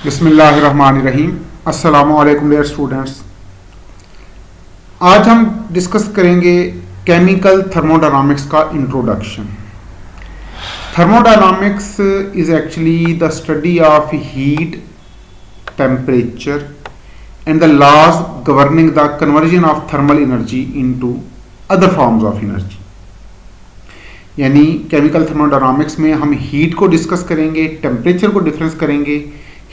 बिस्मिल्लाहिर्रहमानिर्रहीम। अस्सलामु अलैकुम डियर स्टूडेंट्स। आज हम डिस्कस करेंगे केमिकल थर्मोडायनामिक्स का introduction. Thermodynamics is actually the study of heat, temperature and the laws governing the conversion of thermal energy into other forms of energy. यानी chemical thermodynamics में हम हीट को discuss करेंगे, temperature को difference करेंगे,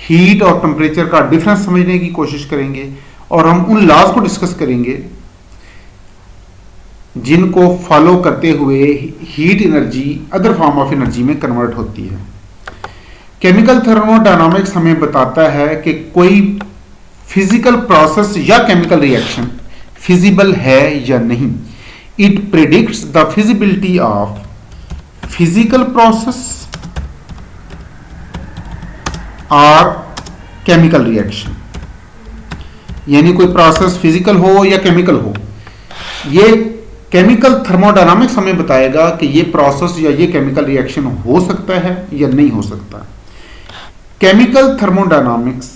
heat और temperature का difference समझने की कोशिश करेंगे और हम उन लॉज को डिस्कस करेंगे जिनको फॉलो करते हुए heat energy other form of energy में कन्वर्ट होती है। केमिकल थर्मोडायनामिक्स हमें बताता है कि कोई फिजिकल प्रोसेस या केमिकल रिएक्शन फिजिबल है या नहीं। It predicts the feasibility of physical process और केमिकल रिएक्शन। यानी कोई प्रोसेस फिजिकल हो या केमिकल हो, ये केमिकल थर्मोडायनामिक्स हमें बताएगा कि ये प्रोसेस या ये केमिकल रिएक्शन हो सकता है या नहीं हो सकता। केमिकल थर्मोडायनामिक्स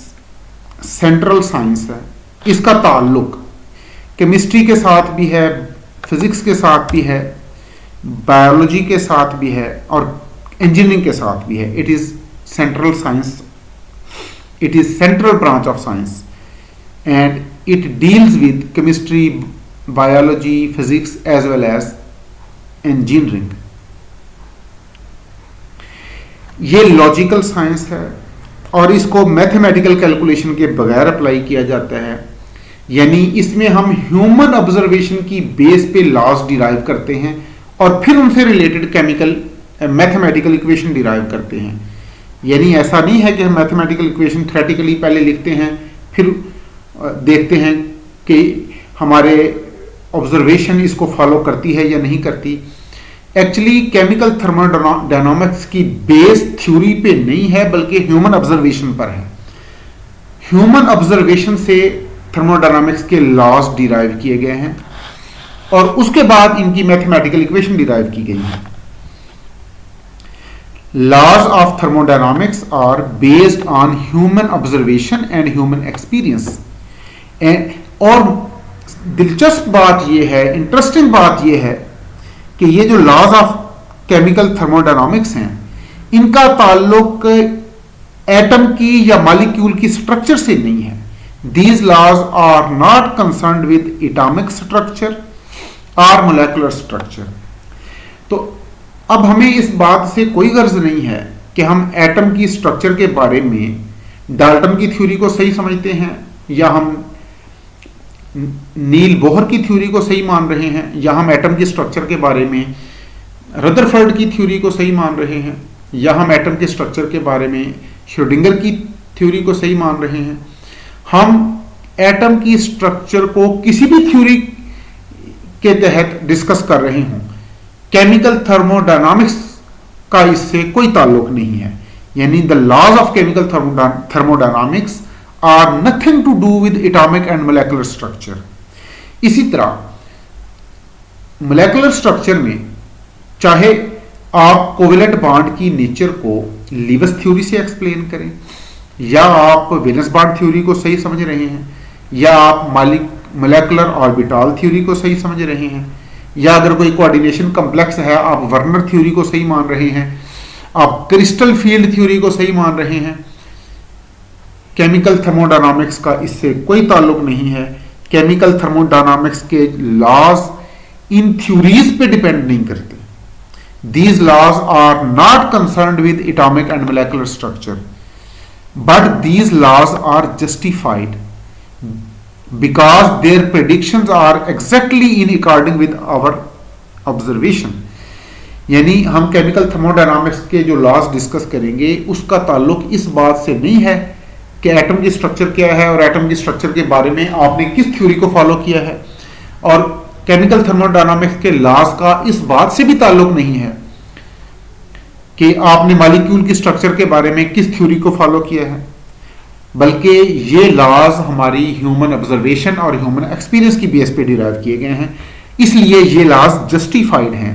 सेंट्रल साइंस है। इसका ताल्लुक केमिस्ट्री के साथ भी है, फिजिक्स के साथ भी है, बायोलॉजी के साथ भी है और इंजीनियरिंग के साथ भी है। It is central science, it is central branch of science and it deals with chemistry, biology, physics as well as engineering. ये लॉजिकल साइंस है और इसको मैथमेटिकल कैलकुलेशन के बगैर अप्लाई किया जाता है। यानी इसमें हम ह्यूमन ऑब्जर्वेशन की बेस पे लॉज डिराइव करते हैं और फिर उनसे related chemical mathematical equation derive करते हैं। यानी ऐसा नहीं है कि हम मैथमेटिकल इक्वेशन थ्योरेटिकली पहले लिखते हैं फिर देखते हैं कि हमारे ऑब्जर्वेशन इसको फॉलो करती है या नहीं करती। एक्चुअली केमिकल थर्मोडायनामिक्स की बेस थ्योरी पे नहीं है बल्कि ह्यूमन ऑब्जर्वेशन पर है। ह्यूमन ऑब्जर्वेशन से थर्मोडायनामिक्स के लॉज डिराइव किए गए हैं और उसके बाद इनकी मैथमेटिकल इक्वेशन डिराइव की गई है। Laws of thermodynamics are based on human observation and human experience. और दिलचस्प बात यह है, इंटरेस्टिंग बात यह है कि ये जो लॉज ऑफ केमिकल थर्मोडायनामिक्स हैं इनका ताल्लुक एटम की या मॉलिक्यूल की स्ट्रक्चर से नहीं है। These laws are not concerned with atomic structure or molecular structure. तो अब हमें इस बात से कोई गर्ज नहीं है कि हम एटम की स्ट्रक्चर के बारे में डाल्टन की थ्योरी को सही समझते हैं या हम नील बोहर की थ्योरी को सही मान रहे हैं या हम एटम की स्ट्रक्चर के बारे में रदरफोर्ड की थ्योरी को सही मान रहे हैं या हम एटम के स्ट्रक्चर के बारे में श्रोडिंगर की थ्योरी को सही मान रहे हैं। हम एटम की स्ट्रक्चर को किसी भी थ्योरी के तहत डिस्कस कर रहे हों, केमिकल थर्मोडायनामिक्स का इससे कोई ताल्लुक नहीं है। यानी the laws of chemical thermodynamics are nothing to do with atomic and molecular structure. इसी तरह मोलेकुलर स्ट्रक्चर में चाहे आप कोवेलेंट बॉन्ड की नेचर को लीविस थ्योरी से एक्सप्लेन करें या आप वैलेंस बॉन्ड थ्योरी को सही समझ रहे हैं या आप मोलेकुलर ऑर्बिटल थ्योरी को सही समझ रहे हैं या अगर कोई कोऑर्डिनेशन कॉम्प्लेक्स है आप वर्नर थ्योरी को सही मान रहे हैं, आप क्रिस्टल फील्ड थ्योरी को सही मान रहे हैं, केमिकल थर्मोडायनामिक्स का इससे कोई ताल्लुक नहीं है। केमिकल थर्मोडायनामिक्स के लॉज इन थ्योरीज पे डिपेंड नहीं करते। These laws are not concerned with atomic and molecular structure but these laws are justified because their predictions are exactly in according with our observation. यानी हम केमिकल थर्मोडायनामिक्स के जो laws discuss करेंगे उसका ताल्लुक इस बात से नहीं है कि एटम की स्ट्रक्चर क्या है और एटम की स्ट्रक्चर के बारे में आपने किस थ्योरी को फॉलो किया है, और केमिकल थर्मोडायनामिक्स के लॉज का इस बात से भी ताल्लुक नहीं है कि आपने मॉलिक्यूल की स्ट्रक्चर के बारे में किस थ्योरी को फॉलो किया है, बल्कि ये लॉज हमारी ह्यूमन ऑब्जर्वेशन और ह्यूमन एक्सपीरियंस की बेस पे डिराइव किए गए हैं। इसलिए ये लॉज जस्टिफाइड हैं।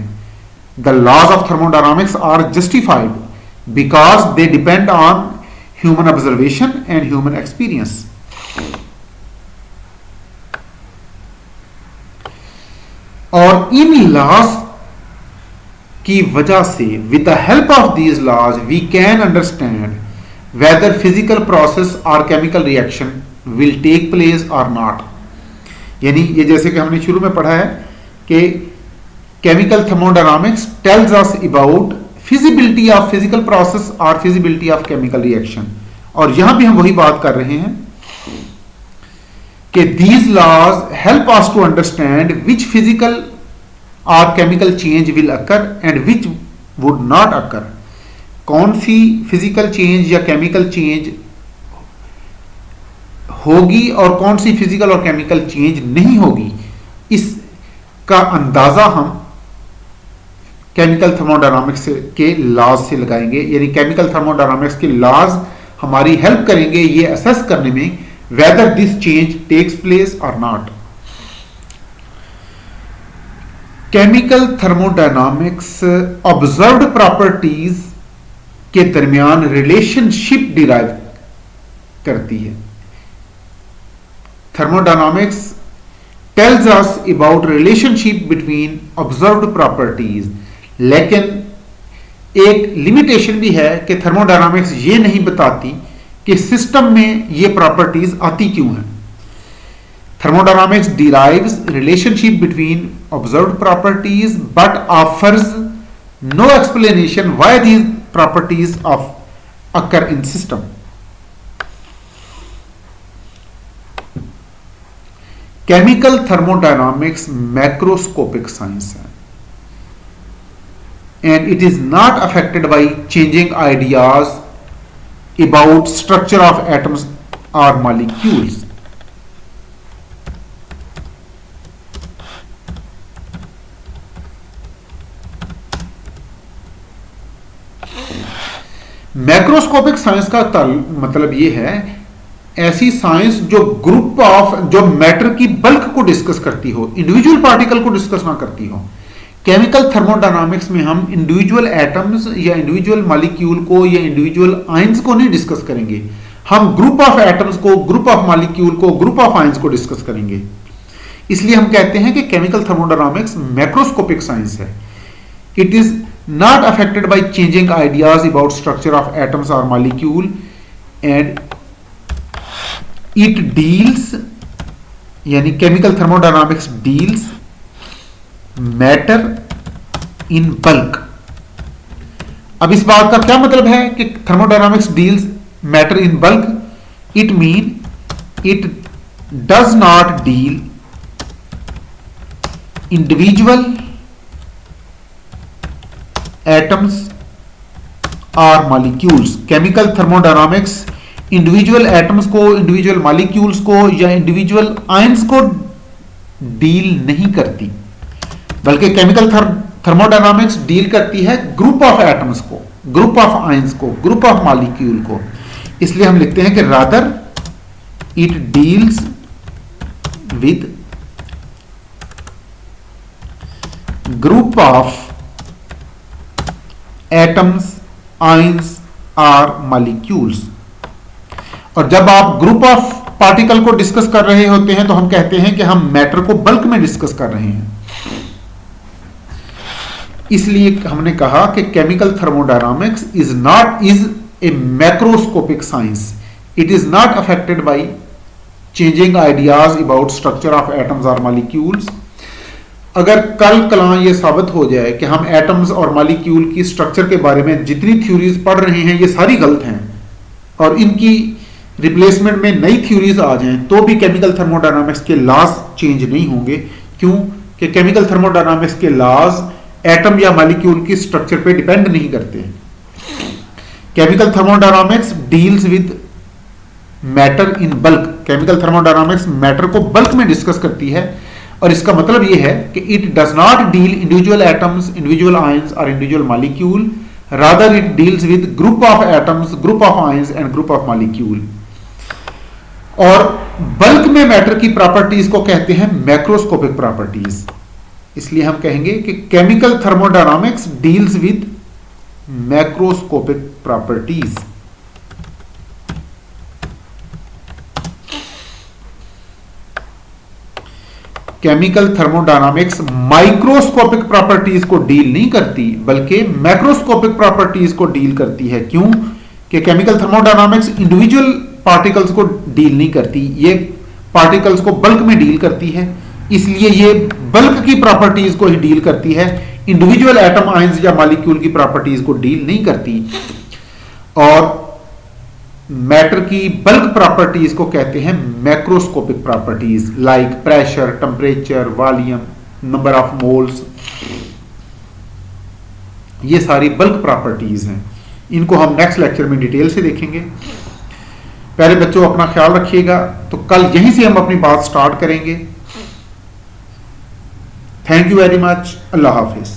The laws of thermodynamics are justified because they depend on human observation and human experience. और इन लॉज की वजह से with the help of these laws we can understand whether physical process और chemical reaction will take place और not. यानी ये जैसे कि हमने शुरू में पढ़ा है कि chemical thermodynamics tells us about feasibility of physical process और फिजिबिलिटी ऑफ केमिकल रिएक्शन। और यहां भी हम वही बात कर रहे हैं कि these laws help us to understand which physical or chemical change will occur and which would not occur। कौन सी फिजिकल चेंज या केमिकल चेंज होगी और कौन सी फिजिकल और केमिकल चेंज नहीं होगी, इसका अंदाजा हम केमिकल थर्मोडायनामिक्स के लॉज से लगाएंगे। यानी केमिकल थर्मोडायनामिक्स के लॉज हमारी हेल्प करेंगे ये असेस करने में whether this change takes place or not। Chemical thermodynamics observed properties के दरमियान रिलेशनशिप डिराइव करती है। Thermodynamics tells us about relationship between observed properties, लेकिन एक लिमिटेशन भी है कि थर्मोडायनामिक्स ये नहीं बताती कि सिस्टम में ये प्रॉपर्टीज आती क्यों हैं। Thermodynamics derives relationship between observed properties but offers no explanation why these properties of occur in system. Chemical thermodynamics macroscopic science है and it is not affected by changing ideas about structure of atoms or molecules। Macroscopic science का मतलब यह है ऐसी science जो group of जो matter की bulk को डिस्कस करती हो, इंडिविजुअल पार्टिकल को डिस्कस ना करती हो। केमिकल थर्मोडायनामिक्स में हम इंडिविजुअल एटम्स या इंडिविजुअल मॉलिक्यूल को या इंडिविजुअल आयंस को नहीं डिस्कस करेंगे, हम ग्रुप ऑफ एटम्स को, ग्रुप ऑफ मॉलिक्यूल को, ग्रुप ऑफ आयंस को डिस्कस करेंगे। इसलिए हम कहते हैं कि केमिकल थर्मोडायनामिक्स मैक्रोस्कोपिक साइंस है। It is not affected by changing ideas about structure of atoms और मॉलिक्यूल एंड इट डील्स, यानी chemical thermodynamics deals matter in bulk. अब इस बात का क्या मतलब है कि thermodynamics deals matter in bulk? It mean it does not deal individual atoms और molecules. Chemical thermodynamics individual atoms को, इंडिविजुअल मॉलिक्यूल्स को या इंडिविजुअल आयंस को डील नहीं करती, बल्कि केमिकल थर्मोडायनामिक्स डील करती है ग्रुप ऑफ एटम्स को, ग्रुप ऑफ आयंस को, ग्रुप ऑफ मॉलिक्यूल को। इसलिए हम लिखते हैं कि rather it deals with group of atoms, ions और मॉलिक्यूल्स। और जब आप ग्रुप ऑफ पार्टिकल को डिस्कस कर रहे होते हैं तो हम कहते हैं कि हम मैटर को बल्क में डिस्कस कर रहे हैं। इसलिए हमने कहा कि chemical thermodynamics is a macroscopic science. It is not affected by changing ideas about structure of atoms और मॉलिक्यूल्स। अगर कल कलां ये साबित हो जाए कि हम एटम्स और मॉलिक्यूल की स्ट्रक्चर के बारे में जितनी थ्योरीज पढ़ रहे हैं ये सारी गलत हैं और इनकी रिप्लेसमेंट में नई थ्योरीज आ जाएं, तो भी केमिकल थर्मोडायनामिक्स के लॉज चेंज नहीं होंगे। क्यों? कि केमिकल थर्मोडायनामिक्स के लॉज एटम या मॉलिक्यूल की स्ट्रक्चर पे डिपेंड नहीं करते। Chemical thermodynamics deals with matter in bulk. Chemical thermodynamics matter को बल्क में डिस्कस करती है और इसका मतलब यह है कि it does not deal individual atoms, individual ions और individual molecule, rather it deals with group of atoms, group of ions and group of molecule. और बल्क में मैटर की प्रॉपर्टीज को कहते हैं मैक्रोस्कोपिक प्रॉपर्टीज। इसलिए हम कहेंगे कि chemical thermodynamics deals with macroscopic properties. Chemical thermodynamics microscopic properties को डील नहीं करती बल्कि मैक्रोस्कोपिक प्रॉपर्टीज को डील करती है। क्यों? कि केमिकल थर्मोडायनामिक्स इंडिविजुअल पार्टिकल्स को डील नहीं करती, ये पार्टिकल्स को बल्क में डील करती है, इसलिए ये बल्क की प्रॉपर्टीज को ही डील करती है, इंडिविजुअल एटम आयंस या मॉलिक्यूल की प्रॉपर्टीज को डील नहीं करती। और मैटर की बल्क प्रॉपर्टीज को कहते हैं macroscopic properties, like pressure, temperature, volume, number of moles. ये सारी बल्क प्रॉपर्टीज हैं। इनको हम नेक्स्ट लेक्चर में डिटेल से देखेंगे। प्यारे बच्चों, अपना ख्याल रखिएगा। तो कल यहीं से हम अपनी बात स्टार्ट करेंगे। Thank you very much. Allah Hafiz.